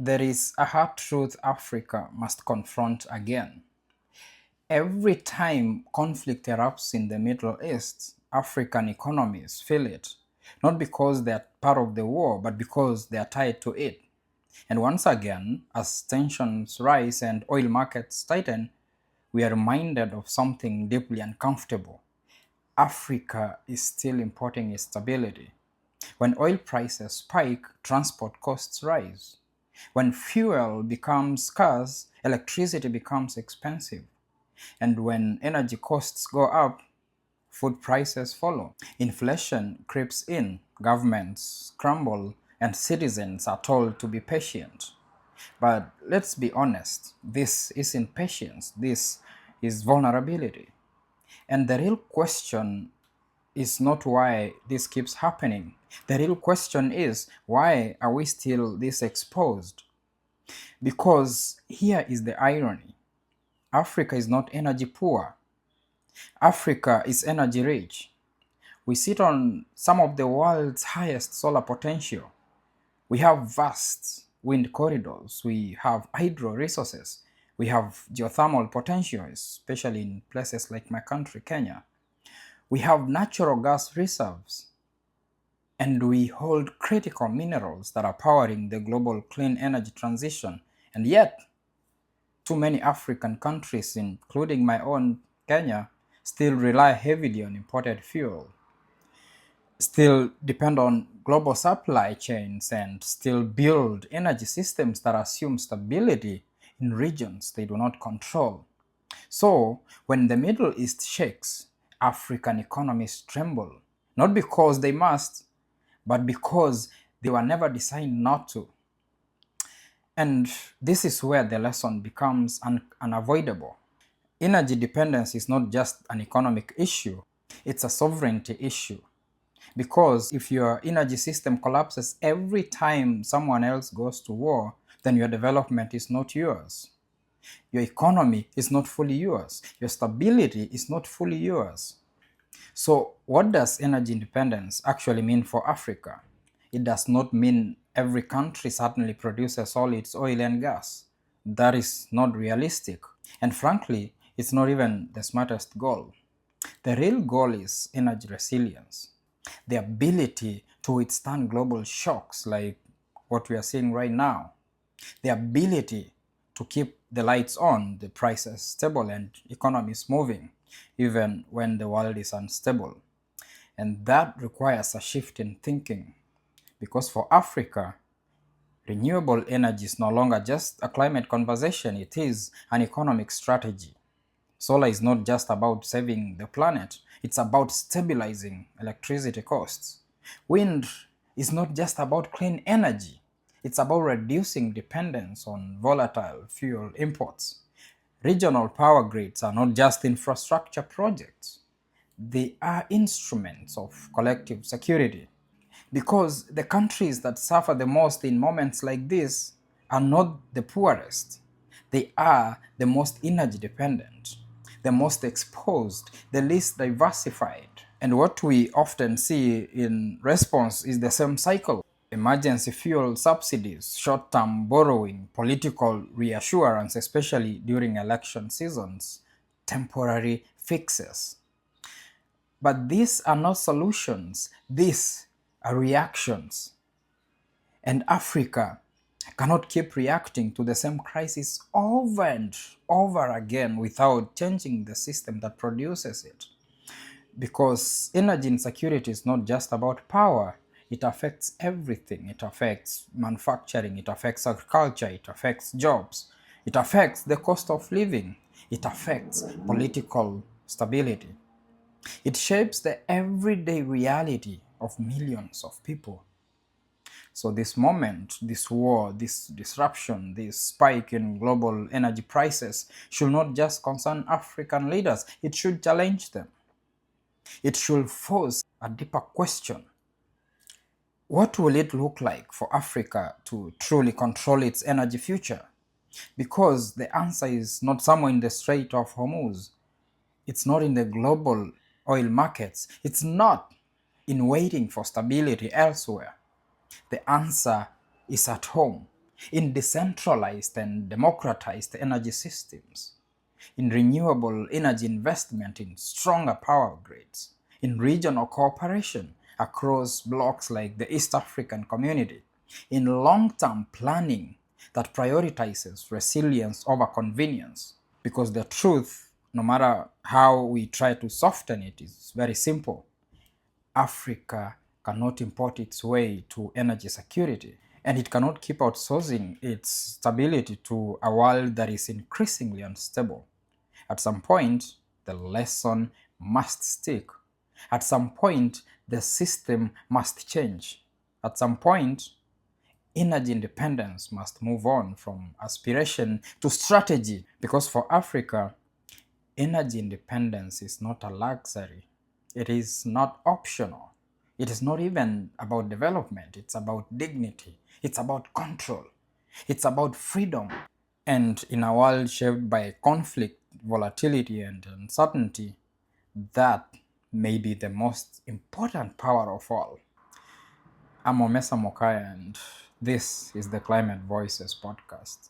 There is a hard truth Africa must confront again. Every time conflict erupts in the Middle East, African economies feel it, not because they are part of the war, but because they are tied to it. And once again, as tensions rise and oil markets tighten, we are reminded of something deeply uncomfortable. Africa is still importing instability. When oil prices spike, transport costs rise. When fuel becomes scarce, electricity becomes expensive. And when energy costs go up, food prices follow. Inflation creeps in, governments crumble, and citizens are told to be patient. But let's be honest, this isn't patience, this is vulnerability. And the real question is not why this keeps happening. The real question is, why are we still this exposed? Because here is the irony. Africa is not energy poor. Africa is energy rich. We sit on some of the world's highest solar potential. We have vast wind corridors. We have hydro resources. We have geothermal potential, especially in places like my country, Kenya. We have natural gas reserves. And we hold critical minerals that are powering the global clean energy transition. And yet, too many African countries, including my own Kenya, still rely heavily on imported fuel, still depend on global supply chains, and still build energy systems that assume stability in regions they do not control. So, when the Middle East shakes, African economies tremble, not because they must, but because they were never designed not to. And this is where the lesson becomes unavoidable. Energy dependence is not just an economic issue, it's a sovereignty issue. Because if your energy system collapses every time someone else goes to war, then your development is not yours. Your economy is not fully yours. Your stability is not fully yours. So, what does energy independence actually mean for Africa? It does not mean every country suddenly produces all its oil and gas. That is not realistic. And frankly, it's not even the smartest goal. The real goal is energy resilience, the ability to withstand global shocks like what we are seeing right now, the ability to keep the lights on, the prices stable, and economies moving, even when the world is unstable. And that requires a shift in thinking, because for Africa, renewable energy is no longer just a climate conversation, it is an economic strategy. Solar is not just about saving the planet, it's about stabilizing electricity costs. Wind is not just about clean energy, it's about reducing dependence on volatile fuel imports. Regional power grids are not just infrastructure projects, they are instruments of collective security. Because the countries that suffer the most in moments like this are not the poorest, they are the most energy dependent, the most exposed, the least diversified. And what we often see in response is the same cycle: emergency fuel subsidies, short term borrowing, political reassurance, especially during election seasons, temporary fixes. But these are not solutions, these are reactions. And Africa cannot keep reacting to the same crisis over and over again without changing the system that produces it. Because energy insecurity is not just about power, it affects everything. It affects manufacturing, it affects agriculture, it affects jobs, it affects the cost of living, it affects political stability. It shapes the everyday reality of millions of people. So this moment, this war, this disruption, this spike in global energy prices should not just concern African leaders, it should challenge them. It should force a deeper question. What will it look like for Africa to truly control its energy future? Because the answer is not somewhere in the Strait of Hormuz. It's not in the global oil markets. It's not in waiting for stability elsewhere. The answer is at home. in decentralized and democratized energy systems, in renewable energy investment in stronger power grids, in regional cooperation across blocs like the East African Community, in long-term planning that prioritizes resilience over convenience. Because the truth, no matter how we try to soften it, is very simple. Africa cannot import its way to energy security, and it cannot keep outsourcing its stability to a world that is increasingly unstable. At some point, the lesson must stick. At some point, the system must change. At some point, energy independence must move on from aspiration to strategy, because for Africa, energy independence is not a luxury. It is not optional. It is not even about development. It's about dignity. It's about control. It's about freedom. And in a world shaped by conflict, volatility, and uncertainty, that may be the most important power of all. I'm Omesa Mokaya, and this is the Climate Voices podcast.